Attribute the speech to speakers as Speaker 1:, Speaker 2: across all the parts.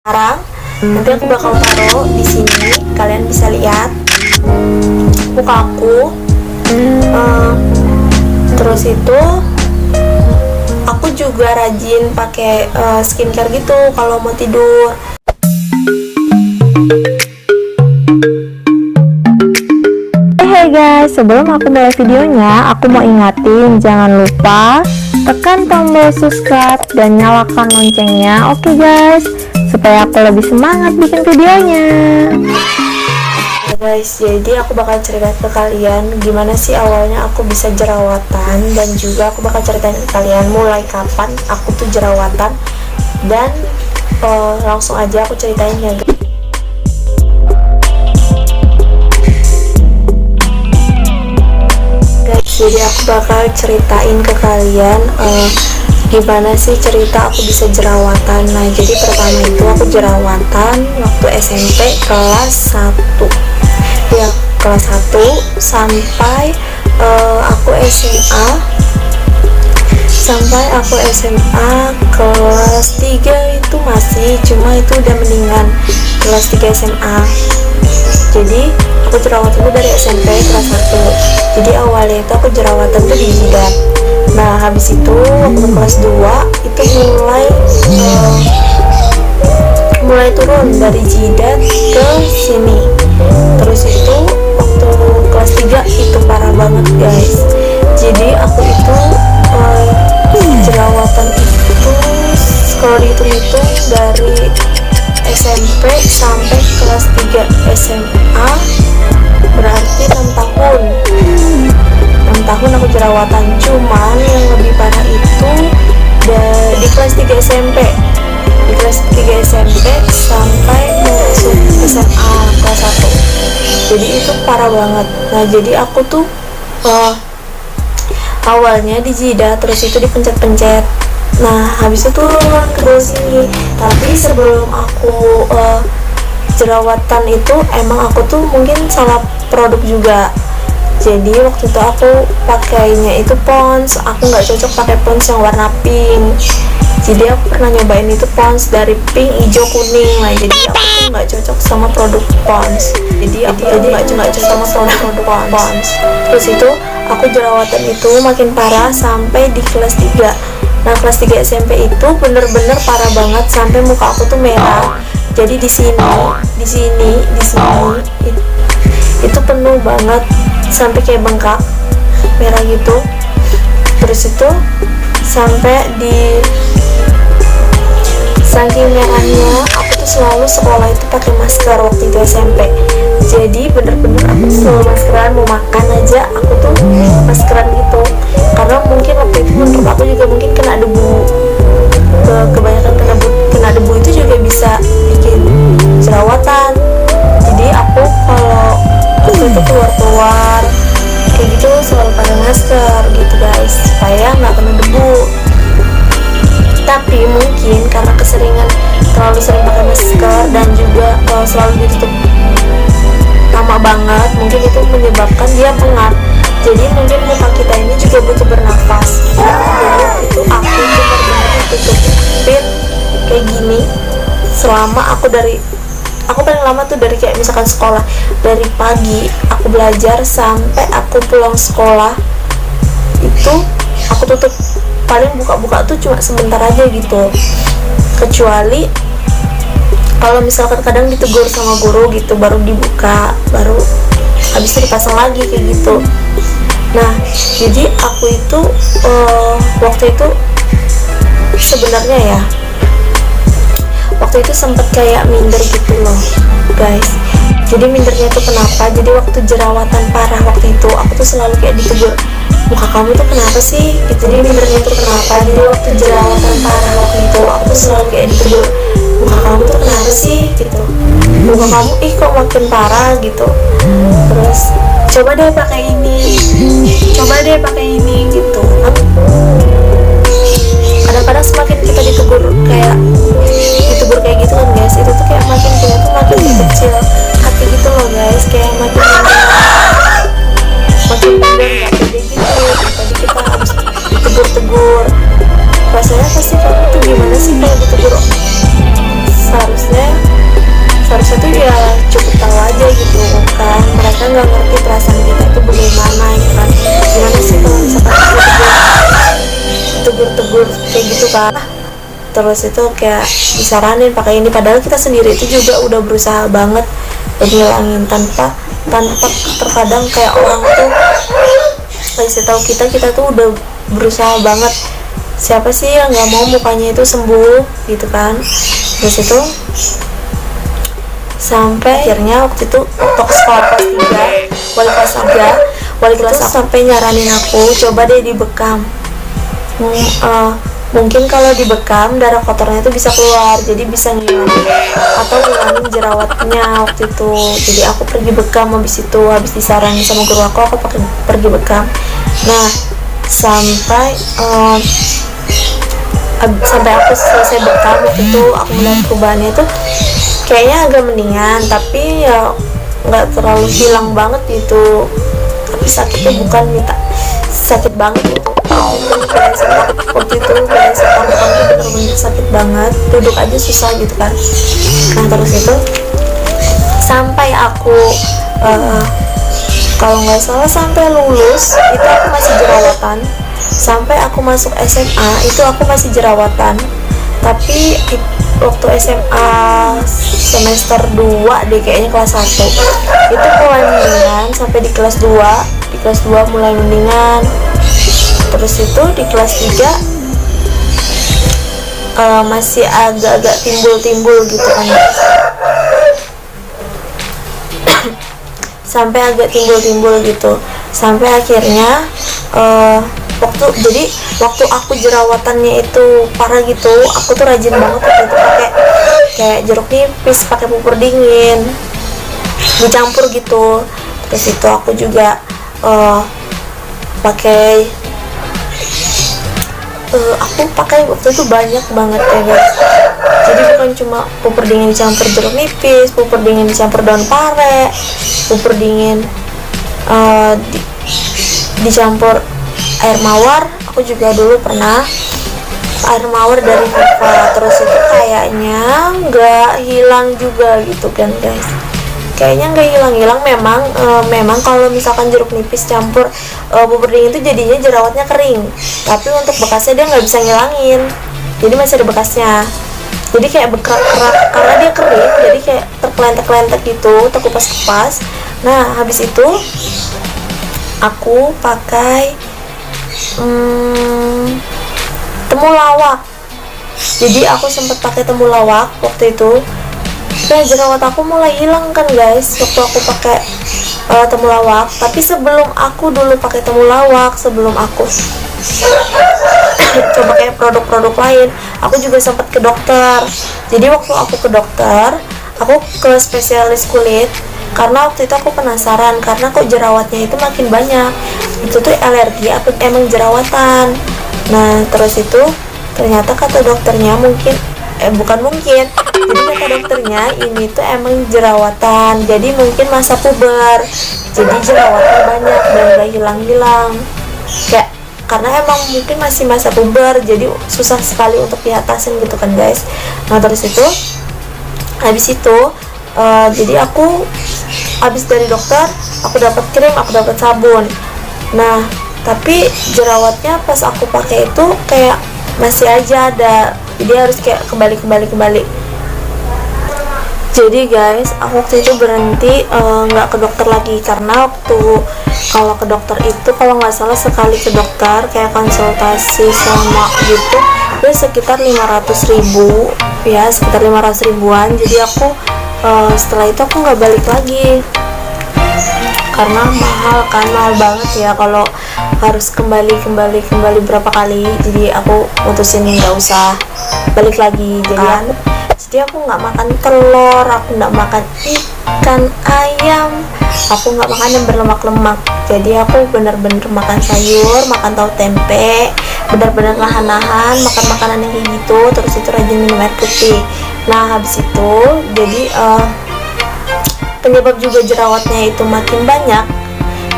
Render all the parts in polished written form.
Speaker 1: Sekarang nanti aku bakal taruh di sini, kalian bisa lihat muka aku. Terus itu aku juga rajin pakai skincare gitu kalau mau tidur.
Speaker 2: Hey guys, sebelum aku mulai videonya, aku mau ingatin jangan lupa tekan tombol subscribe dan nyalakan loncengnya, oke guys, supaya aku lebih semangat bikin videonya.
Speaker 1: Ya guys, jadi aku bakal cerita ke kalian gimana sih awalnya aku bisa jerawatan, dan juga aku bakal ceritain ke kalian mulai kapan aku tuh jerawatan, dan langsung aja aku ceritain ya guys. Jadi aku bakal ceritain ke kalian gimana sih cerita aku bisa jerawatan. Nah, jadi pertama itu aku jerawatan waktu SMP kelas 1. Ya, kelas 1 sampai aku SMA. Sampai aku SMA kelas 3 itu masih, cuma itu udah mendingan kelas 3 SMA. Jadi aku jerawatan itu dari SMP kelas 1. Jadi awalnya itu aku jerawatan tuh di jidat. Nah, habis itu waktu kelas 2 itu mulai turun dari jidat ke sini. Terus itu waktu kelas 3 itu parah banget guys. Jadi aku itu jerawatan itu kalau dihitung-hitung dari SMP sampai kelas 3 SMA berarti 6 tahun. 6 tahun aku jerawatan. Cuman yang lebih parah itu di kelas 3 SMP. Di kelas 3 SMP sampai masuk SMA kelas 1. Jadi itu parah banget. Nah, jadi aku tuh awalnya di jidat, terus itu dipencet-pencet. Nah, habis itu turun ke bawah sini. Tapi sebelum aku jerawatan itu emang aku tuh mungkin salah produk juga. Jadi waktu itu aku pakainya itu Pond's. Aku nggak cocok pakai Pond's yang warna pink. Jadi aku pernah nyobain itu Pond's dari pink, hijau, kuning. Nah, jadi aku tuh nggak cocok sama produk Pond's. Jadi aku nggak cocok sama produk Pond's. Terus itu aku jerawatan itu makin parah sampai di kelas 3. Nah, kelas 3 SMP itu bener-bener parah banget sampai muka aku tuh merah. Jadi di sini itu penuh banget sampai kayak bengkak merah gitu. Terus itu sampai di saking merahnya aku tuh selalu sekolah itu pakai masker waktu itu SMP. Jadi bener-bener aku selalu maskeran, mau makan aja aku tuh maskeran gitu. Karena mungkin waktu itu menurut aku juga mungkin kena debu. Kebanyakan kena debu itu juga bisa bikin jerawatan. Jadi aku kalau waktu itu keluar kayak gitu selalu pakai masker gitu guys, supaya nggak kena debu. Tapi mungkin karena keseringan terlalu sering pakai masker dan juga selalu ditutup lama banget, mungkin itu menyebabkan dia pengap. Jadi mungkin muka kita ini juga butuh bernafas. Jadi itu aku benar-benar ditutupin kayak gini selama aku paling lama tuh dari kayak misalkan sekolah, dari pagi aku belajar sampai aku pulang sekolah itu aku tutup. Paling buka-buka tuh cuma sebentar aja gitu, kecuali kalau misalkan kadang ditegur sama guru gitu baru dibuka, baru habis itu dipasang lagi kayak gitu. Nah, jadi aku itu waktu itu sebenarnya ya waktu itu sempet kayak minder gitu loh guys. Jadi mindernya itu kenapa? Jadi waktu jerawatan parah waktu itu aku tuh selalu kayak ditegur, muka kamu tuh kenapa sih gitu. Jadi mindernya itu kenapa? Jadi waktu jerawatan parah waktu itu aku tuh selalu kayak ditegur, muka kamu tuh kenapa sih gitu, muka kamu kok makin parah gitu. Terus coba deh pakai ini gitu. Kadang-kadang semakin kita ditegur kayak gitu kan guys, itu tuh kayak makin kita tuh makin kecil hati gitu loh guys, kayak makin minder, nggak pede gitu. Tadi kita harus ditegur rasanya pasti kamu tuh gimana sih kalau ditegur. Seharusnya mereka tuh ya cukup tahu aja gitu kan, mereka nggak ngerti perasaan kita itu bagaimana gitu kan. Gimana sih kalau misalkan tegur-tegur kayak gitu kan, terus itu kayak disaranin pakai ini, padahal kita sendiri itu juga udah berusaha banget buat ngilangin tanpa terkadang kayak orang tuh kasih tahu kita tuh udah berusaha banget. Siapa sih yang nggak mau mukanya itu sembuh gitu kan. Terus itu sampai akhirnya waktu itu waktu sekolah kelas 3 wali kelas aku sampai nyaranin aku coba deh dibekam. Mungkin kalau dibekam darah kotornya itu bisa keluar, jadi bisa ngilangin atau ngilangin jerawatnya waktu itu. Jadi aku pergi bekam, habis disaranin sama guru aku pergi bekam. Nah sampai aku selesai bekam waktu itu, aku melihat perubahannya itu kayaknya agak mendingan, tapi ya nggak terlalu hilang banget gitu. Tapi sakitnya bukan minta sakit banget gitu. Waktu itu kayak sekarang bener-bener sakit banget, duduk aja susah gitu kan. Nah terus itu sampai aku kalau nggak salah sampai lulus itu aku masih jerawatan, sampai aku masuk SMA itu aku masih jerawatan. Tapi waktu SMA semester 2 deh kayaknya, kelas 1 itu mulai mendingan, sampai di kelas 2 mulai mendingan. Terus itu di kelas 3 masih agak-agak timbul gitu kan sampai agak timbul gitu, sampai akhirnya waktu aku jerawatannya itu parah gitu, aku tuh rajin banget waktu itu pakai kayak jeruk nipis, pakai pupur dingin dicampur gitu. Terus itu aku juga aku pakai waktu itu banyak banget ya guys. Jadi bukan cuma pupur dingin dicampur jeruk nipis, pupur dingin dicampur daun pare, pupur dingin dicampur air mawar. Aku juga dulu pernah air mawar dari Viva. Terus itu kayaknya nggak hilang juga gitu kan guys, kayaknya nggak hilang. Memang kalau misalkan jeruk nipis campur pupur dingin itu jadinya jerawatnya kering, tapi untuk bekasnya dia nggak bisa ngilangin, jadi masih ada bekasnya. Jadi kayak berkerak-kerak karena dia kering, jadi kayak terkelentek-kelentek gitu, terkupas-kupas. Nah habis itu aku pakai temulawak. Jadi aku sempat pakai temulawak waktu itu. Nah jerawat aku mulai hilang kan guys waktu aku pakai temulawak. Tapi sebelum aku dulu pakai temulawak, sebelum aku coba kayak produk-produk lain, aku juga sempat ke dokter. Jadi waktu aku ke dokter, aku ke spesialis kulit karena waktu itu aku penasaran, karena kok jerawatnya itu makin banyak. Itu tuh alergi apa emang jerawatan. Nah terus itu ternyata kata dokternya jadi kata dokternya ini tuh emang jerawatan, jadi mungkin masa puber, jadi jerawatnya banyak dan gak hilang-hilang, kayak karena emang mungkin masih masa puber, jadi susah sekali untuk diatasin gitu kan guys. Nah terus itu habis itu jadi aku habis dari dokter, aku dapat krim, aku dapat sabun. Nah tapi jerawatnya pas aku pakai itu kayak masih aja ada, jadi harus kayak kembali. Jadi guys, aku waktu itu berhenti nggak ke dokter lagi, karena waktu kalau ke dokter itu kalau nggak salah sekali ke dokter kayak konsultasi sama gitu ya sekitar 500.000 ya, sekitar 500.000-an. Jadi aku setelah itu aku nggak balik lagi karena mahal banget ya kalau harus kembali berapa kali. Jadi aku mutusin nggak usah balik lagi. Jadi aku nggak makan telur, aku nggak makan ikan ayam, aku nggak makan yang berlemak-lemak. Jadi aku bener-bener makan sayur, makan tahu tempe, bener-bener nahan makan makanan yang kayak gitu. Terus itu rajin minum air putih. Nah habis itu jadi penyebab juga jerawatnya itu makin banyak.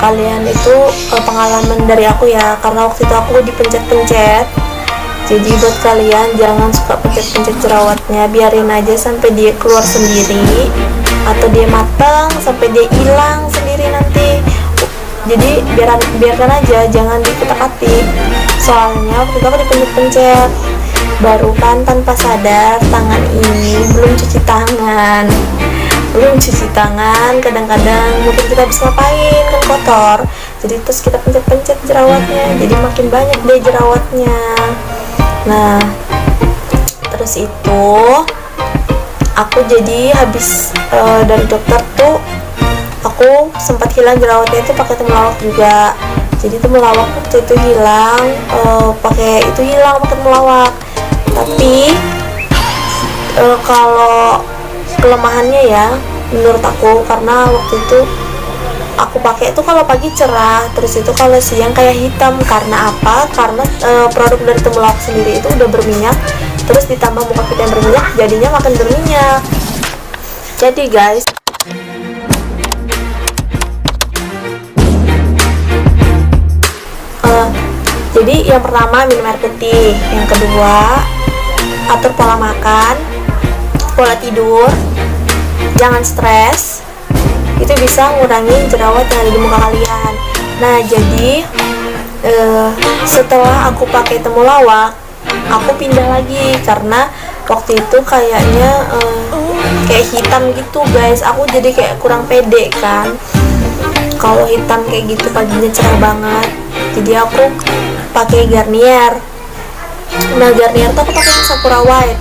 Speaker 1: Kalian itu pengalaman dari aku ya, karena waktu itu aku dipencet-pencet. Jadi buat kalian jangan suka pencet-pencet jerawatnya, biarin aja sampai dia keluar sendiri. atau dia matang sampai dia hilang sendiri nanti. Jadi biarkan aja, jangan dikutak-atik. Soalnya waktu itu aku dipencet-pencet, baru kan tanpa sadar tangan ini belum cuci tangan. Kadang-kadang mungkin kita habis ngapain kan kotor, jadi terus kita pencet-pencet jerawatnya, jadi makin banyak deh jerawatnya. Nah terus itu aku jadi habis dari dokter tuh aku sempat hilang jerawatnya itu pakai temulawak juga. Jadi temulawak waktu itu hilang, pakai temulawak. Tapi kalau kelemahannya ya menurut aku, karena waktu itu aku pakai itu kalau pagi cerah, terus itu kalau siang kayak hitam. Karena apa? Karena produk dari temulawak sendiri itu udah berminyak, terus ditambah muka kita yang berminyak, jadinya makin berminyak. Jadi guys, jadi yang pertama minum air putih, yang kedua atur pola makan, pola tidur, jangan stres. Itu bisa ngurangin jerawat yang ada di muka kalian. Nah jadi setelah aku pakai temulawak, aku pindah lagi karena waktu itu kayaknya kayak hitam gitu guys. Aku jadi kayak kurang pede kan kalau hitam kayak gitu, paginya cerah banget. Jadi aku pakai Garnier. Nah Garnier tuh aku pakai yang Sakura White.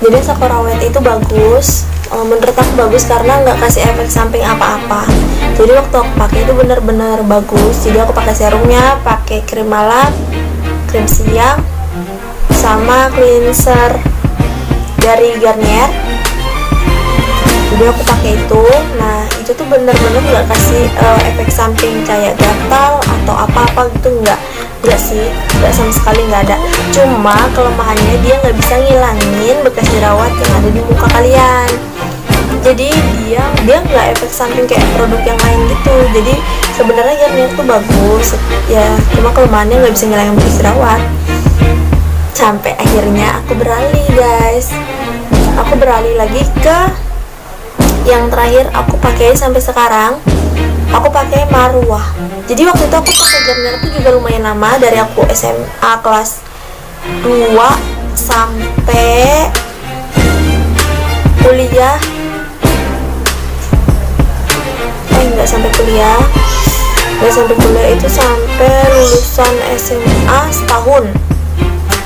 Speaker 1: Jadi Sakura White itu bagus, menurut aku bagus karena nggak kasih efek samping apa-apa. Jadi waktu aku pakai itu bener-bener bagus. Jadi aku pakai serumnya, pakai krim malam, krim siang, sama cleanser dari Garnier. Jadi aku pakai itu. Nah itu tuh bener-bener nggak kasih efek samping kayak gatal atau apa-apa gitu, nggak sih, nggak sama sekali nggak ada. Cuma kelemahannya dia nggak bisa ngilangin bekas jerawat yang ada di muka kalian. Jadi dia nggak efek samping kayak produk yang lain gitu. Jadi sebenarnya Garnier tuh bagus ya, cuma kelemahannya nggak bisa ngilangin bekas jerawat. Sampai akhirnya aku beralih guys, aku beralih lagi ke yang terakhir aku pakai sampai sekarang. Aku pakai Marwah. Jadi waktu itu aku pakai Garnier itu juga lumayan lama, dari aku SMA kelas 2 sampai kuliah. Nggak sampai kuliah itu sampai lulusan SMA setahun.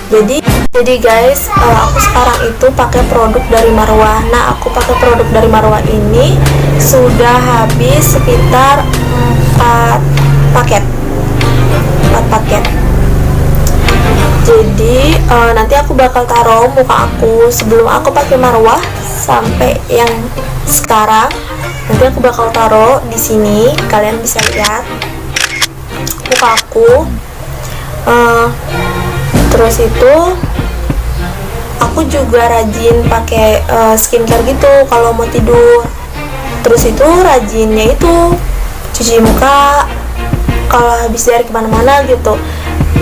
Speaker 1: Jadi guys, aku sekarang itu pakai produk dari Marwah. Nah aku pakai produk dari Marwah ini sudah habis sekitar 4 paket. Jadi nanti aku bakal taruh muka aku sebelum aku pakai Marwah sampai yang sekarang. Nanti aku bakal taruh di sini, kalian bisa lihat muka aku. Terus itu aku juga rajin pakai skincare gitu kalau mau tidur. Terus itu rajinnya itu cuci muka kalau habis dari kemana-mana gitu,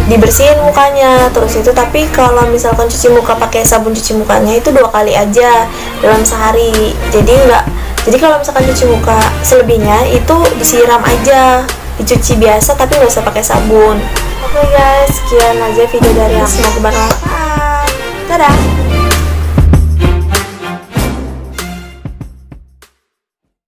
Speaker 1: dibersihin mukanya. Terus itu tapi kalau misalkan cuci muka pakai sabun cuci mukanya itu 2 kali aja dalam sehari. Jadi kalau misalkan cuci muka selebihnya itu disiram aja, dicuci biasa tapi nggak usah pakai sabun. Oke guys, sekian aja video dari aku, semoga bermanfaat. Dadah.